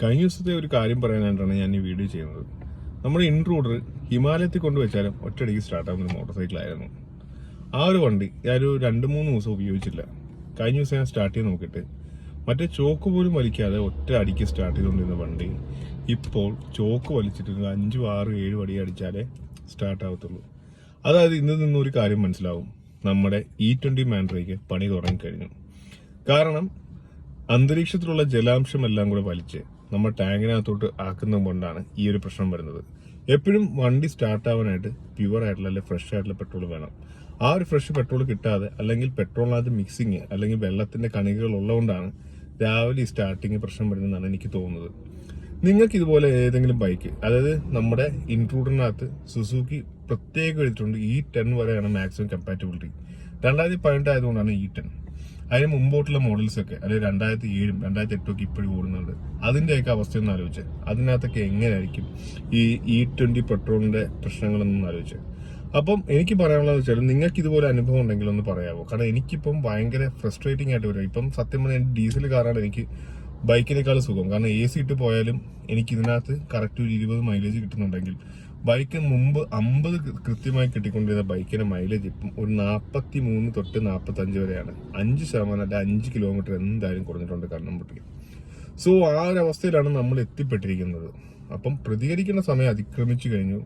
കഴിഞ്ഞ ദിവസത്തെ ഒരു കാര്യം പറയാനായിട്ടാണ് ഞാൻ ഈ വീഡിയോ ചെയ്യുന്നത്. നമ്മുടെ ഇൻട്രൂഡർ ഹിമാലയത്തിൽ കൊണ്ടുവച്ചാലും ഒറ്റയടിക്ക് സ്റ്റാർട്ടാകുന്ന മോട്ടോർ സൈക്കിളായിരുന്നു. ആ ഒരു വണ്ടി ഞാനൊരു 2-3 ദിവസം ഉപയോഗിച്ചില്ല. കഴിഞ്ഞ ദിവസം ഞാൻ സ്റ്റാർട്ട് ചെയ്ത് നോക്കിയിട്ട് മറ്റേ ചോക്ക് പോലും വലിക്കാതെ ഒറ്റ അടിക്ക് സ്റ്റാർട്ട് ചെയ്തുകൊണ്ടിരുന്ന വണ്ടി ഇപ്പോൾ ചോക്ക് വലിച്ചിട്ട് 5, 6, 7 അടി അടിച്ചാലേ സ്റ്റാർട്ട് ആവത്തുള്ളൂ. അതായത് ഇന്ന് നിന്നൊരു കാര്യം മനസ്സിലാവും, നമ്മുടെ E20 മാൻഡ്രയ്ക്ക് പണി തുടങ്ങിക്കഴിഞ്ഞു. കാരണം അന്തരീക്ഷത്തിലുള്ള ജലാംശം എല്ലാം കൂടെ വലിച്ച് നമ്മൾ ടാങ്കിനകത്തോട്ട് ആക്കുന്നത് കൊണ്ടാണ് ഈ ഒരു പ്രശ്നം വരുന്നത്. എപ്പോഴും വണ്ടി സ്റ്റാർട്ട് ആവാനായിട്ട് പ്യുവർ ആയിട്ടുള്ള അല്ലെങ്കിൽ ഫ്രഷ് ആയിട്ടുള്ള പെട്രോൾ വേണം. ആ ഒരു ഫ്രഷ് പെട്രോൾ കിട്ടാതെ അല്ലെങ്കിൽ പെട്രോളിനകത്ത് മിക്സിങ് അല്ലെങ്കിൽ വെള്ളത്തിന്റെ കണികകൾ ഉള്ളതുകൊണ്ടാണ് രാവിലെ ഈ സ്റ്റാർട്ടിങ് പ്രശ്നം വരുന്നതെന്നാണ് എനിക്ക് തോന്നുന്നത്. നിങ്ങൾക്ക് ഇതുപോലെ ഏതെങ്കിലും ബൈക്ക്, അതായത് നമ്മുടെ ഇൻട്രൂഡറിനകത്ത് സുസുക്കി പ്രത്യേകം എടുത്തിട്ടുണ്ട് E10 വരെയാണ് മാക്സിമം കമ്പാറ്റബിലിറ്റി. 2018 ആയതുകൊണ്ടാണ് E10. അതിന് മുമ്പോട്ടുള്ള മോഡൽസ് ഒക്കെ, അല്ലെങ്കിൽ 2007, 2008 ഒക്കെ ഇപ്പോഴും ഓടുന്നുണ്ട്. അതിന്റെയൊക്കെ അവസ്ഥയൊന്നും ആലോചിച്ച് അതിനകത്തൊക്കെ എങ്ങനെയായിരിക്കും ഈ E20 പെട്രോളിന്റെ പ്രശ്നങ്ങളൊന്നും ആലോചിച്ച്. അപ്പം എനിക്ക് പറയാനുള്ളത് വെച്ചാൽ നിങ്ങൾക്ക് ഇതുപോലെ അനുഭവം ഉണ്ടെങ്കിൽ ഒന്ന് പറയാമോ? കാരണം എനിക്കിപ്പം ഭയങ്കര ഫ്രസ്ട്രേറ്റിംഗ് ആയിട്ട് വരും. ഇപ്പം സത്യം പറഞ്ഞാൽ ഡീസൽ കാറാണ് എനിക്ക് ബൈക്കിനേക്കാൾ സുഖം. കാരണം AC ഇട്ട് പോയാലും എനിക്ക് ഇതിനകത്ത് കറക്റ്റ് ഒരു 20 മൈലേജ് കിട്ടുന്നുണ്ടെങ്കിൽ ബൈക്ക് മുമ്പ് 50 കൃത്യമായി കിട്ടിക്കൊണ്ടിരുന്ന ബൈക്കിന്റെ മൈലേജ് ഇപ്പം ഒരു 43 തൊട്ട് 45 വരെയാണ്. 5% അല്ല 5 കിലോമീറ്റർ എന്തായാലും കുറഞ്ഞിട്ടുണ്ട് കണ്ണം പൊട്ടി. സോ ആ ഒരു അവസ്ഥയിലാണ് നമ്മൾ എത്തിപ്പെട്ടിരിക്കുന്നത്. അപ്പം പ്രതികരിക്കുന്ന സമയം അതിക്രമിച്ചു കഴിഞ്ഞു.